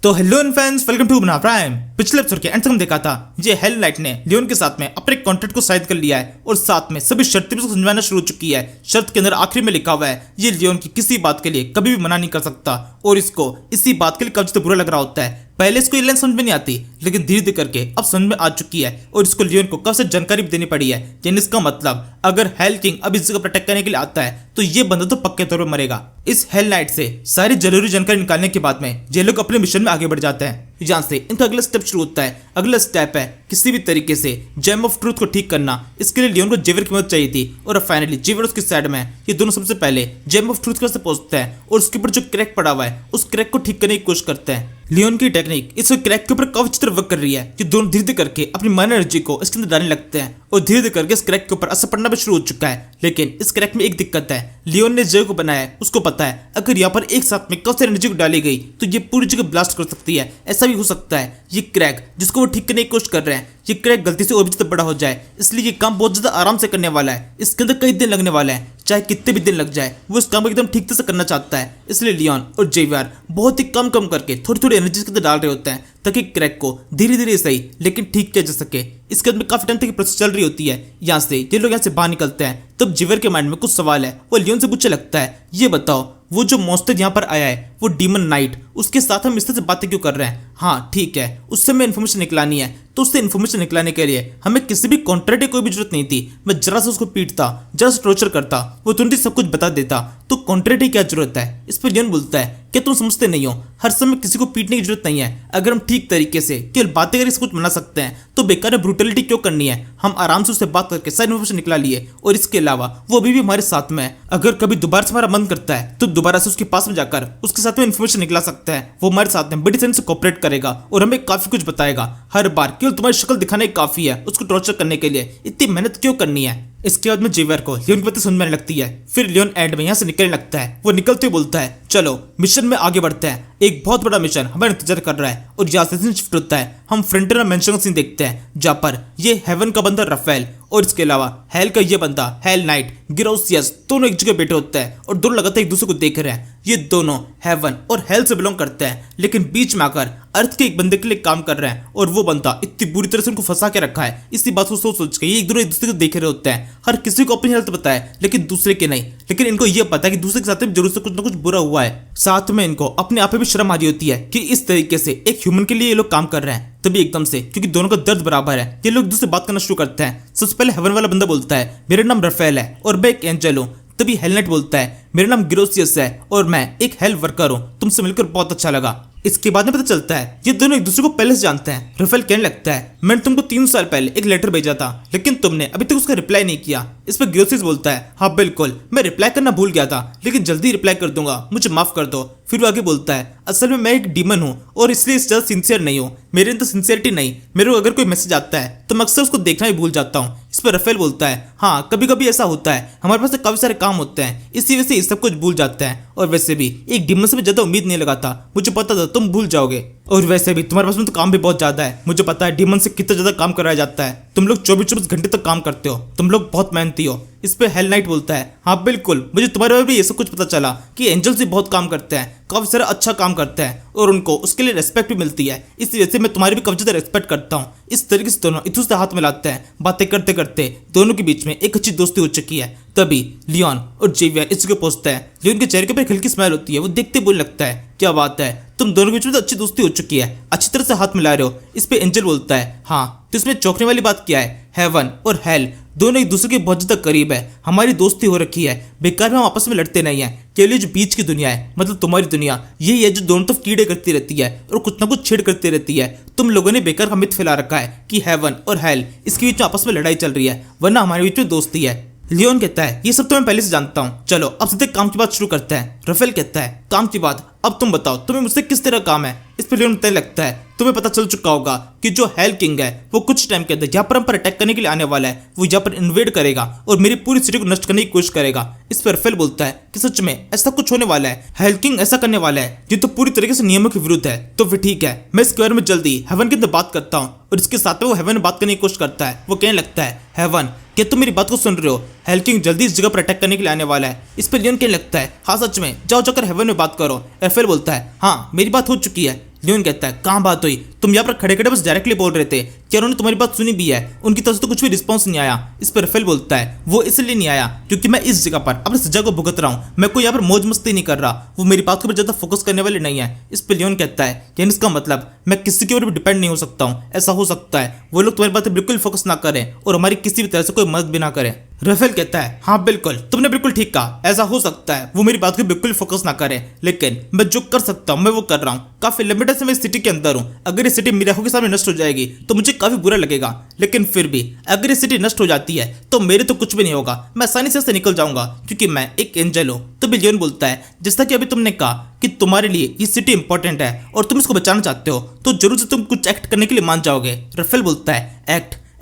तो hello friends, welcome to बना prime. पिछले एपिसोड के अंत में देखा था ये हेल नाइट ने लियोन के साथ में अपने कॉन्ट्रैक्ट को साइन कर लिया है और साथ में सभी शर्तें भी समझाना शुरू हो चुकी है। शर्त के अंदर आखिरी में लिखा हुआ है ये लियोन की किसी बात के लिए कभी भी मना नहीं कर सकता और इसको इसी बात के लिए कब से बुरा लग रहा होता है। पहले इसको ये लाइन समझ में नहीं आती, लेकिन धीरे धीरे करके अब समझ में आ चुकी है और इसको लियोन को कब से जानकारी भी देनी पड़ी है। यानी इसका मतलब अगर हेल किंग अब इस जगह पर अटैक करने के लिए आता है तो ये बंदा तो पक्के तौर पर मरेगा। इस हेल नाइट से सारी जरूरी जानकारी निकालने के बाद में ये लोग अपने मिशन में आगे बढ़ जाते हैं। यहाँ से इनका अगला स्टेप शुरू होता है। अगला स्टेप है किसी भी तरीके से जेम ऑफ ट्रूथ को ठीक करना। इसके लिए लियोन को जेवर की मदद चाहिए थी और फाइनली जेवर उसकी साइड में है। ये दोनों सबसे पहले जेम ऑफ ट्रूथ से पहुंचते हैं और उसके ऊपर जो क्रैक पड़ा हुआ है उस क्रैक को ठीक करने की कोशिश करते हैं। लियोन की टेक्निक इस क्रैक के ऊपर काफी अच्छी तरह वर्क कर रही है। ये दोनों धीरे धीरे करके अपनी माइनर एनर्जी को इसके अंदर डालने लगते हैं और धीरे धीरे करके इस क्रैक के ऊपर असर पड़ना भी शुरू हो चुका है। लेकिन इस क्रैक में एक दिक्कत है, लियोन ने जगह को बनाया है, उसको पता है अगर यहाँ पर एक साथ में काफी सारी एनर्जी को डाली गई तो ये पूरी जगह ब्लास्ट कर सकती है। ऐसा भी हो सकता है ये क्रैक जिसको वो ठीक करने की कोशिश कर रहे हैं ये क्रैक गलती से और भी ज्यादा बड़ा हो जाए, इसलिए ये काम बहुत ज्यादा आराम से करने वाला है। इसके अंदर कई दिन लगने वाले हैं, चाहे कितने भी दिन लग जाए वो इस काम को एकदम ठीक से करना चाहता है। इसलिए लियोन और जेवियर बहुत ही कम करके थोड़ी थोड़ी एनर्जी इसके अंदर डाल रहे होते हैं ताकि क्रैक को धीरे धीरे सही लेकिन ठीक किया जा सके। इसके अंदर काफी टाइम तक प्रोसेस चल रही होती है। यहाँ से ये लोग यहाँ से बाहर निकलते हैं तब जेवियर के माइंड में कुछ सवाल है। वो लियोन से पूछने लगता है ये बताओ वो जो मॉन्स्टर यहाँ पर आया है वो डीमन नाइट, उसके साथ हम इस तरह से बातें क्यों कर रहे हैं? हाँ ठीक है, उससे हमें इन्फॉर्मेशन निकलानी है तो उससे इन्फॉर्मेशन निकलाने के लिए हमें किसी भी कॉन्ट्रैक्ट की कोई भी जरूरत नहीं थी। मैं जरा सा उसको पीटता, जरा सा टॉर्चर करता, वो तुरंत सब कुछ बता देता, तो कॉन्ट्रैक्ट की क्या जरूरत है? इस पर लियोन बोलता है क्या तुम समझते नहीं हो, हर समय किसी को पीटने की जरूरत नहीं है। अगर हम ठीक तरीके से केवल बातें करके कुछ मना सकते हैं तो बेकार ब्रूटलिटी क्यों करनी है? हम आराम से उससे बात करके सारी इन्फॉर्मेशन निकला लिए और इसके अलावा वो अभी भी हमारे साथ में है। अगर कभी दोबारा से हमारा मन करता है तो दोबारा से उसके पास में जाकर उसके साथ में इन्फॉर्मेशन निकला सकता है। वो हमारे साथ में बड़ी तरह से कोऑपरेट करेगा और हमें काफी कुछ बताएगा। हर बार केवल तुम्हारी शक्ल दिखाने काफी है, उसको टॉर्चर करने के लिए इतनी मेहनत क्यों करनी है? इसके बाद में जेवियर को लियोन की बातें समझ में आने लगती है। फिर लियोन एंड में यहाँ से निकलने लगता है। वो निकलते हुए बोलता है चलो मिशन में आगे बढ़ते हैं, एक बहुत बड़ा मिशन हमारे इंतजार कर रहा है। और यहाँ से शिफ्ट होता है, हम फ्रंटियर मेंशन का सीन देखते हैं जहाँ पर ये हेवन का बंदा राफेल और इसके अलावा हेल का ये बंदा हेल नाइट गिरोसियस दोनों एक जगह बैठे होते हैं और दोनों लगातार एक दूसरे को देख रहे हैं। ये दोनों हेवन और हेल से बिलोंग करते हैं लेकिन बीच में आकर अर्थ के एक बंदे के लिए काम कर रहे हैं और वो बंदा इतनी बुरी तरह से उनको फंसा के रखा है। इसी बात को सोच सोच के ये एक दूसरे को देख रहे होते हैं। हर किसी को अपनी हेल्थ पता है लेकिन दूसरे के नहीं, लेकिन इनको ये पता है कि दूसरे के साथ में जरूर से कुछ ना कुछ बुरा हुआ है। साथ में इनको अपने आप पे भी शर्म आ रही होती है कि इस तरीके से एक ह्यूमन के लिए ये लोग काम कर रहे हैं। तभी एकदम से क्योंकि दोनों का दर्द बराबर है ये लोग दूसरे बात करना शुरू करते हैं। सबसे पहले हेवन वाला बंदा बोलता है मेरा नाम राफेल है और मैं एक एंजल हूँ। तभी हेल नाइट बोलता है मेरा नाम गिरोसियस है और मैं एक हेल वर्कर हूँ, तुमसे मिलकर बहुत अच्छा लगा। इसके बाद में पता चलता है ये दोनों एक दूसरे को पहले से जानते हैं। राफेल कहने लगता है मैंने तुमको 3 साल पहले एक लेटर भेजा था लेकिन तुमने अभी तक उसका रिप्लाई नहीं किया। इस पर गिरोसियस बोलता है हाँ बिल्कुल, मैं रिप्लाई करना भूल गया था लेकिन जल्दी रिप्लाई कर दूंगा, मुझे माफ कर दो। फिर वो आगे बोलता है असल में मैं एक डीमन हूँ और इसलिए इस ज्यादा सिंसियर नहीं हूँ, मेरे अंदर सिंसियरिटी नहीं, मेरे को अगर कोई मैसेज आता है तो मैं अक्सर उसको देखना ही भूल जाता हूँ। इस पर राफेल बोलता है हाँ कभी कभी ऐसा होता है, हमारे पास काफी सारे काम होते हैं इसी वजह से ये सब कुछ भूल जाते हैं। और वैसे भी एक डीमन से भी ज्यादा उम्मीद नहीं लगाता, मुझे पता था तुम भूल जाओगे। और वैसे भी तुम्हारे पास में तो काम भी बहुत ज्यादा है, मुझे पता है डीमन से कितना ज्यादा काम कराया जाता है, तुम लोग 24-24 घंटे तक काम करते हो, तुम लोग बहुत मेहनती हो। इस पे हेल नाइट बोलता है हाँ बिल्कुल, मुझे तुम्हारे बारे में ये सब कुछ पता चला कि एंजल्स भी बहुत काम करते हैं, काफी सारा अच्छा काम करते हैं और उनको उसके लिए रेस्पेक्ट भी मिलती है, इस वजह से मैं तुम्हारी भी काफी ज्यादा रेस्पेक्ट करता हूँ। इस तरीके से दोनों एक दूसरे से हाथ मिलाते हैं, बातें करते करते दोनों के बीच में एक अच्छी दोस्ती हो चुकी है। तभी लियोन और जेवियर इस जगह पहुंचता है। लियोन के चेहरे के ऊपर हल्की स्माइल होती है, वो देखते बोलने लगता है क्या बात है, तुम दोनों के बीच में तो अच्छी दोस्ती हो चुकी है, अच्छी तरह से हाथ मिला रहे हो। इस पे एंजल बोलता है हाँ तो इसमें चौंकने वाली बात क्या है, हेवन और हेल दोनों एक दूसरे के बहुत ज्यादा करीब है, हमारी दोस्ती हो रखी है, बेकार में हम आपस में लड़ते नहीं हैं। केवल जो बीच की दुनिया है मतलब तुम्हारी दुनिया यही है जो दोनों तरफ कीड़े करती रहती है और कुछ ना कुछ छेड़ करती रहती है। तुम लोगों ने बेकार का मिथ फैला रखा है कि हेवन और हेल इसके बीच में आपस में लड़ाई चल रही है, वरना हमारे बीच में दोस्ती है। लियोन कहता है ये सब तो मैं पहले से जानता हूँ, चलो अब सीधे काम की बात शुरू करते हैं। राफेल कहता है काम की बात, अब तुम बताओ तुम्हें मुझसे किस तरह काम है? इस पर लियोन बताने लगता है तुम्हें पता चल चुका होगा कि जो हेल किंग है वो कुछ टाइम के अंदर यहाँ पर हम पर अटैक करने के लिए आने वाला है, वो यहाँ पर इन्वेड करेगा और मेरी पूरी सिटी को नष्ट करने की कोशिश करेगा। इस पर राफेल बोलता है कि सच में ऐसा कुछ होने वाला है, हेल किंग ऐसा करने वाला है, ये तो पूरी तरीके से नियमों के विरुद्ध है। तो फिर ठीक है, मैं इसके बारे में जल्दी हेवन के अंदर बात करता हूँ। और इसके साथ में वो हेवन में बात करने की कोशिश करता है। वो कहने लगता है हेवन क्या तुम मेरी बात को सुन रहे हो, हेल किंग जल्दी इस जगह पर अटैक करने के लिए आने वाला है। इस पर लियोन कहने लगता है हाँ सच में, जाओ जाकर हेवन में बात करो। राफेल बोलता है हाँ मेरी बात हो चुकी है, लियोन कहता है कहाँ बात हुई, तुम यहाँ पर खड़े खड़े बस डायरेक्टली बोल रहे थे, क्या उन्होंने तुम्हारी बात सुनी भी है? उनकी तरफ से तो कुछ भी रिस्पॉन्स नहीं आया। इस पर राफेल बोलता है वो इसलिए नहीं आया क्योंकि मैं इस जगह पर अपनी सजा को भुगत रहा हूँ, मैं कोई यहाँ पर मौज मस्ती नहीं कर रहा, वो मेरी बात के ऊपर ज्यादा फोकस करने वाले नहीं है। इस पर लियोन कहता है यानी इसका मतलब मैं किसी के ऊपर भी डिपेंड नहीं हो सकता हूँ, ऐसा हो सकता है वो लोग तुम्हारी बात बिल्कुल फोकस ना करें और हमारी किसी भी तरह से कोई मदद भी ना करें। राफेल कहता है हाँ बिल्कुल, तुमने बिल्कुल ठीक कहा, ऐसा हो सकता है वो मेरी बात को बिल्कुल फोकस ना करें, लेकिन मैं जो कर सकता हूँ मैं वो कर रहा हूँ। काफी लिमिटेड से मैं सिटी के अंदर हूँ, अगर ये सिटी मेरी आंखों के सामने नष्ट हो जाएगी तो मुझे काफी बुरा लगेगा, लेकिन फिर भी अगर ये सिटी नष्ट हो जाती है तो मेरे तो कुछ भी नहीं होगा, मैं आसानी से निकल जाऊंगा क्योंकि मैं एक एंजल हूँ। तो लियोन बोलता है जैसा कि अभी तुमने कहा कि तुम्हारे लिए ये सिटी इंपॉर्टेंट है और तुम इसको बचाना चाहते हो, तो जरूर से तुम कुछ एक्ट करने के लिए मान जाओगे। राफेल बोलता है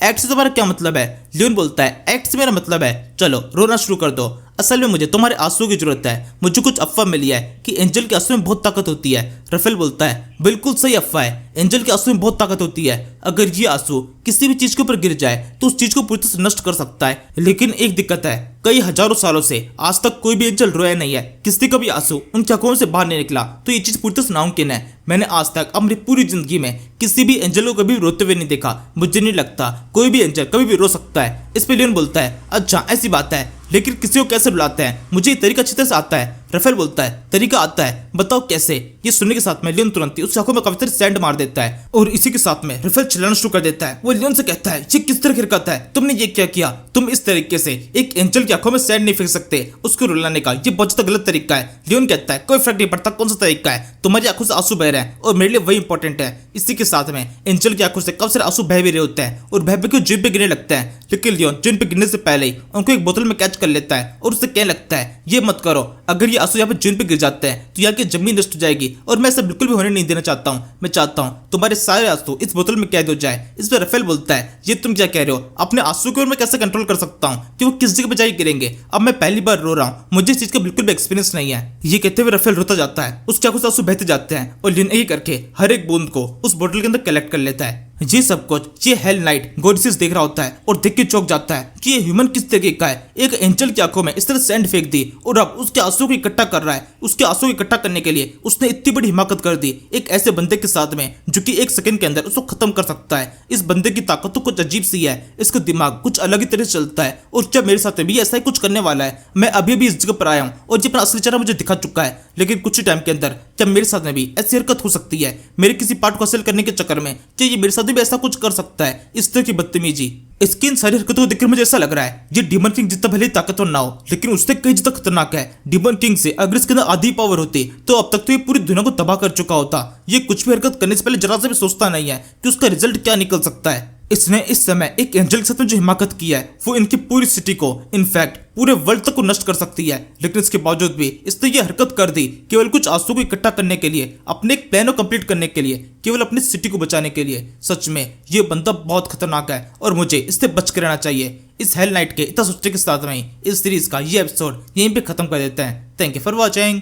एक्ट से तुम्हारा क्या मतलब है? लियोन बोलता है एक्ट से मेरा मतलब है चलो रोना शुरू कर दो, असल में मुझे तुम्हारे आंसू की जरूरत है, मुझे कुछ अफवाह मिली है कि एंजल के आंसू में बहुत ताकत होती है। राफेल बोलता है बिल्कुल सही अफवाह है, एंजल के आंसू में बहुत ताकत होती है, अगर ये आंसू किसी भी चीज के ऊपर गिर जाए तो उस चीज को पूरी तरह से नष्ट कर सकता है, लेकिन एक दिक्कत है, कई हजारों सालों से आज तक कोई भी एंजल रोया नहीं है, किसी का भी आंसू उनकी आंखों से बाहर नहीं निकला, तो ये चीज पूरी तरह से नामुमकिन है। मैंने आज तक अपनी पूरी जिंदगी में किसी भी एंजल को कभी रोते हुए नहीं देखा, मुझे नहीं लगता कोई भी एंजल कभी भी रो सकता है। इस पे लियोन बोलता है अच्छा ऐसी बात है, लेकिन किसी को कैसे बुलाते हैं, मुझे ये तरीका अच्छी तरह से आता है। राफेल बोलता है तरीका आता है, बताओ कैसे? ये सुनने के साथ में लियोन तुरंत ही उस आंखों में काफी सारी सैंड मार देता है और इसी के साथ में राफेल चिल्लाना शुरू कर देता है। वो लियोन से कहता है ये किस तरह की हरकत है, तुमने ये क्या किया? तुम इस तरीके से एक एंजल की आंखों में सैंड नहीं फेंक सकते, उसको रुलाने का ये बहुत ज्यादा गलत तरीका है। लियोन कहता है कोई फर्क नहीं पड़ता कौन सा तरीका है, तुम्हारी आंखों से आंसू बह रहे हैं और मेरे लिए वही इंपॉर्टेंट है। इसी के साथ में एंजल की आंखों से काफी सारे आंसू बह भी रहे होते हैं और बह के जिन पे गिरने लगता है, लेकिन लियोन जिन पे गिरने से पहले ही उनको एक बोतल में कैच कर लेता है और उससे कहने लगता है ये मत करो, अगर ये आंसू यहाँ पे जिन पे गिर जाते हैं तो यहाँ की जमीन नष्ट हो जाएगी और मैं ऐसा बिल्कुल भी होने नहीं देना चाहता हूँ, मैं चाहता हूँ तुम्हारे सारे आंसू इस बोतल में कैद हो जाए। इस पर राफेल बोलता है ये तुम क्या कह रहे हो, अपने आंसू के ऊपर मैं कैसे कंट्रोल कर सकता हूँ कि वो किस जगह पे जाके गिरेंगे, अब मैं पहली बार रो रहा हूँ, मुझे इस चीज का बिल्कुल भी एक्सपीरियंस नहीं है। ये कहते हुए राफेल रोता जाता है, उसके आंखों से आंसू बहते जाते हैं और लियोन यही करके हर एक बूंद को उस बोतल के अंदर कलेक्ट कर लेता है। ये सब कुछ ये हेल नाइट गोरिसिस देख रहा होता है और देख के चौंक जाता है कि ये ह्यूमन किस तरीके का है, एक एंजल की आंखों में इस तरह सैंड फेंक दी और अब उसके आंसू को इकट्ठा कर रहा है। उसके आंसू को इकट्ठा करने के लिए उसने इतनी बड़ी हिमाकत कर दी एक ऐसे बंदे के साथ में जो कि एक सेकंड के अंदर उसको खत्म कर सकता है। इस बंदे की ताकत तो कुछ अजीब सी है, इसका दिमाग कुछ अलग ही तरह से चलता है और जब मेरे साथ भी ऐसा ही कुछ करने वाला है, मैं अभी भी इस जगह पर आया हूँ और ये अपना असली चेहरा मुझे दिखा चुका है, लेकिन कुछ ही टाइम के अंदर जब मेरे साथ में भी ऐसी हरकत हो सकती है मेरे किसी पार्ट को हासिल करने के चक्कर में, क्या ये मेरे साथ भी ऐसा कुछ कर सकता है? इस तरह की बदतमीजी इसकी इन सारी हरकतों को देखकर मुझे ऐसा लग रहा है ये डीमन किंग जितना भले ही ताकतवर ना हो लेकिन उससे कई ज्यादा खतरनाक है। डीमन किंग से अगर इसके अंदर आधी पावर होती तो अब तक तो ये पूरी दुनिया को तबाह कर चुका होता। ये कुछ भी हरकत करने से पहले जरा सा भी सोचता नहीं है कि उसका रिजल्ट क्या निकल सकता है। इसने इस समय एक एंजल के साथ में जो हिमाकत की है वो इनकी पूरी सिटी को इनफैक्ट पूरे वर्ल्ड तक को नष्ट कर सकती है, लेकिन इसके बावजूद भी इसने ये हरकत कर दी केवल कुछ आंसू को इकट्ठा करने के लिए, अपने एक प्लान को कंप्लीट करने के लिए, केवल अपनी सिटी को बचाने के लिए। सच में ये बंदा बहुत खतरनाक है और मुझे इससे बच कर रहना चाहिए। इस हेल नाइट के इतना सोचने के साथ में इस सीरीज का ये एपिसोड यहीं पे खत्म कर देते हैं। Thank you for watching.